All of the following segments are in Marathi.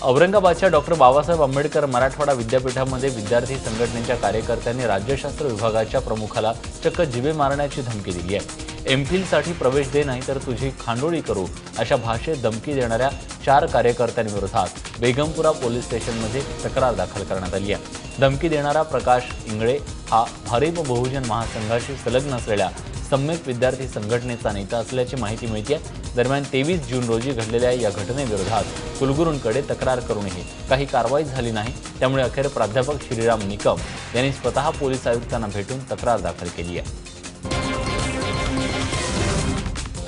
औरंगाबादच्या डॉक्टर बाबासाहेब आंबेडकर मराठवाडा विद्यापीठामध्ये विद्यार्थी संघटनेच्या कार्यकर्त्यांनी राज्यशास्त्र विभागाच्या प्रमुखाला चक्क जिवे मारण्याची धमकी दिली आहे। एमफिलसाठी प्रवेश दे नाही तर तुझी खांडोळी करू अशा भाषेत धमकी देणाऱ्या 4 कार्यकर्त्यांविरोधात बेगमपुरा पोलीस स्टेशनमध्ये तक्रार दाखल करण्यात आली आहे। धमकी देणारा प्रकाश इंगळे हा भारिप बहुजन महासंघाशी संलग्न असलेल्या सम्यक विद्यार्थी संघटनेचा नेता असल्याची माहिती मिळते। दरम्यान 23 जून रोजी घडलेल्या या घटनेविरोधात कुलगुरूंकडे तक्रार करूनही काही कारवाई झाली नाही। त्यामुळे अखेर प्राध्यापक श्रीराम निकम यांनी स्वतः पोलीस आयुक्तांना भेटून तक्रार दाखल केली आहे।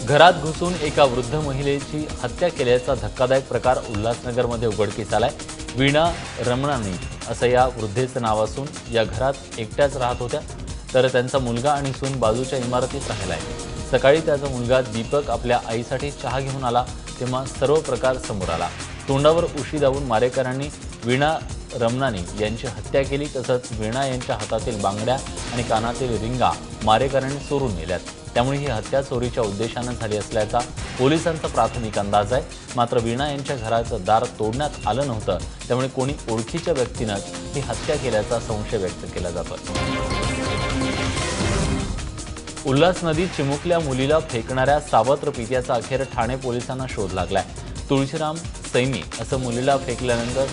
घरात घुसून एका वृद्ध महिलेची हत्या केल्याचा धक्कादायक प्रकार उल्हासनगरमध्ये उघडकीस आलाय। वीणा रमणानी असं या वृद्धेचं नाव असून या घरात एकट्याच राहत होत्या, तर त्यांचा मुलगा आणि सून बाजूच्या इमारतीत राहिलाय। सकाळी त्याचा मुलगा दीपक आपल्या आईसाठी चहा घेऊन आला तेव्हा सर्व प्रकार समोर आला। तोंडावर उशी दाबून मारेकऱ्यांनी वीणा रमणानी यांची हत्या केली। तसंच वीणा यांच्या हातातील बांगड्या आणि कानातील रिंगा मारेकऱ्यांनी चोरून नेल्यात। त्यामुळे ही हत्या चोरीच्या उद्देशाने झाली असल्याचा पोलिसांचा प्राथमिक अंदाज आहे। मात्र वीणा यांच्या घराचं दार तोडण्यात आलं नव्हतं, त्यामुळे कोणी ओळखीच्या व्यक्तीनं ही हत्या केल्याचा संशय व्यक्त केला जातोय। उल्हास नदीत चिमुकल्या मुलीला फेकणाऱ्या सावत्र पित्याचा अखेर ठाणे पोलिसांना शोध लागलाय। तुळशीराम सैनी असं मुलीला फेकल्यानंतर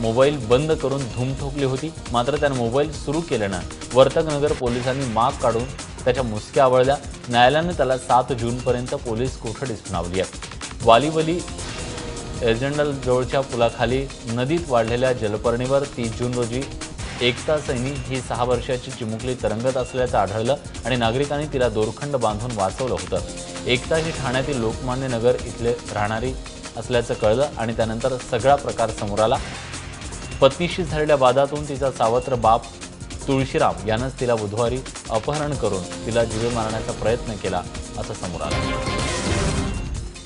मोबाईल बंद करून धूम ठोकली होती। मात्र त्याने मोबाईल सुरू केल्यानं वर्तकनगर पोलिसांनी माग काढून त्याच्या मुसक्या आवळल्या। न्यायालयाने त्याला 7 जूनपर्यंत पोलीस कोठडी सुनावली आहे। वालीवली एजंडल जवळच्या पुलाखाली नदीत वाढलेल्या जलपर्णीवर 30 जून रोजी एकता सैनी ही 6 वर्षाची चिमुकली तरंगत असल्याचं आढळलं आणि नागरिकांनी तिला दोरखंड बांधून वाचवलं होतं। एकता ही ठाण्यातील लोकमान्य नगर इथले राहणारी असल्याचं कळलं आणि त्यानंतर सगळा प्रकार समोर आला। पत्नीशी झालेल्या वादातून तिचा सावत्र बाप तुळशीराम यानंच तिला बुधवारी अपहरण करून तिला जीवे मारण्याचा प्रयत्न केला असं समोर आलं।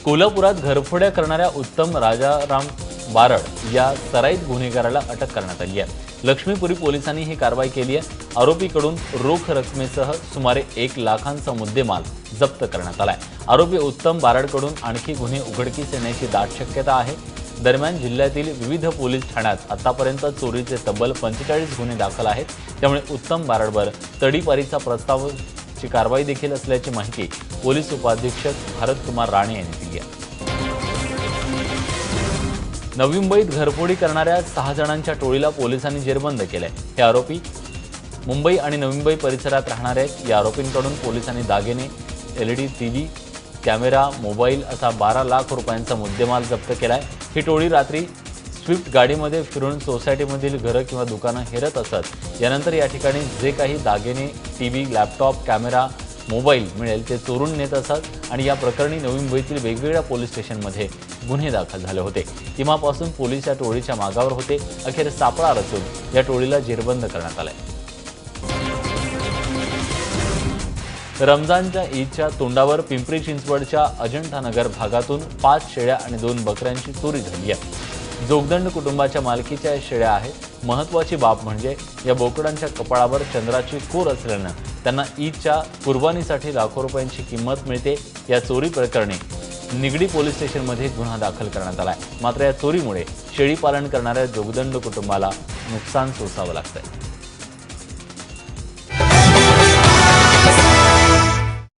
कोल्हापुरात घरफोड्या करणाऱ्या उत्तम राजाराम बारड या सराईत गुन्हेगाराला अटक करण्यात आली आहे। लक्ष्मीपुरी पोलिसांनी ही कारवाई केली आहे। आरोपीकडून रोख रकमेसह सुमारे 1 लाखांचा मुद्देमाल जप्त करण्यात आलाय। आरोपी उत्तम बारडकडून आणखी गुन्हे उघडकीस येण्याची दाट शक्यता आहे। दरम्यान जिल्ह्यातील विविध पोलीस ठाण्यात आतापर्यंत चोरीचे तब्बल 45 गुन्हे दाखल आहेत। त्यामुळे उत्तम बारडवर तडीपारीचा प्रस्तावाची कारवाई देखील असल्याची माहिती पोलीस उपाधीक्षक भारत कुमार राणे यांनी दिली आहे। नवी मुंबईत घरफोडी करणाऱ्या 6 जणांच्या टोळीला पोलिसांनी जेरबंद केलंय। हे आरोपी मुंबई आणि नवी मुंबई परिसरात राहणारे आहेत। या आरोपींकडून पोलिसांनी दागिने, LED टीव्ही, कॅमेरा, मोबाईल असा 12 लाख रुपयांचा मुद्देमाल जप्त केलाय। ही टोळी रात्री स्विफ्ट गाडीमध्ये फिरून सोसायटीमधील घरं किंवा दुकानं हेरत असत। यानंतर या ठिकाणी जे काही दागिने, टीव्ही, लॅपटॉप, कॅमेरा, मोबाईल मिळेल ते चोरून नेत असत आणि या प्रकरणी नवी मुंबईतील वेगवेगळ्या पोलीस स्टेशनमध्ये गुन्हे दाखल झाले होते। तेव्हापासून पोलीस या टोळीच्या मागावर होते। अखेर सापळा रचून या टोळीला जेरबंद करण्यात आलंय। रमजानच्या ईदच्या तोंडावर पिंपरी चिंचवडच्या अजंठा नगर भागातून 5 शेळ्या आणि 2 बकऱ्यांची चोरी झाली आहे। जोगदंड कुटुंबाच्या मालकीच्या शेळ्या आहेत। महत्त्वाची बाब म्हणजे या बोकडांच्या कपाळावर चंद्राची कोर असल्यानं त्यांना ईदच्या कुर्बानीसाठी लाखो रुपयांची किंमत मिळते। या चोरी प्रकरणी निगडी पोलीस स्टेशनमध्ये गुन्हा दाखल करण्यात आलाय। मात्र या चोरीमुळे शेळी पालन करणाऱ्या जोगदंड कुटुंबाला नुकसान सोसावं लागतंय।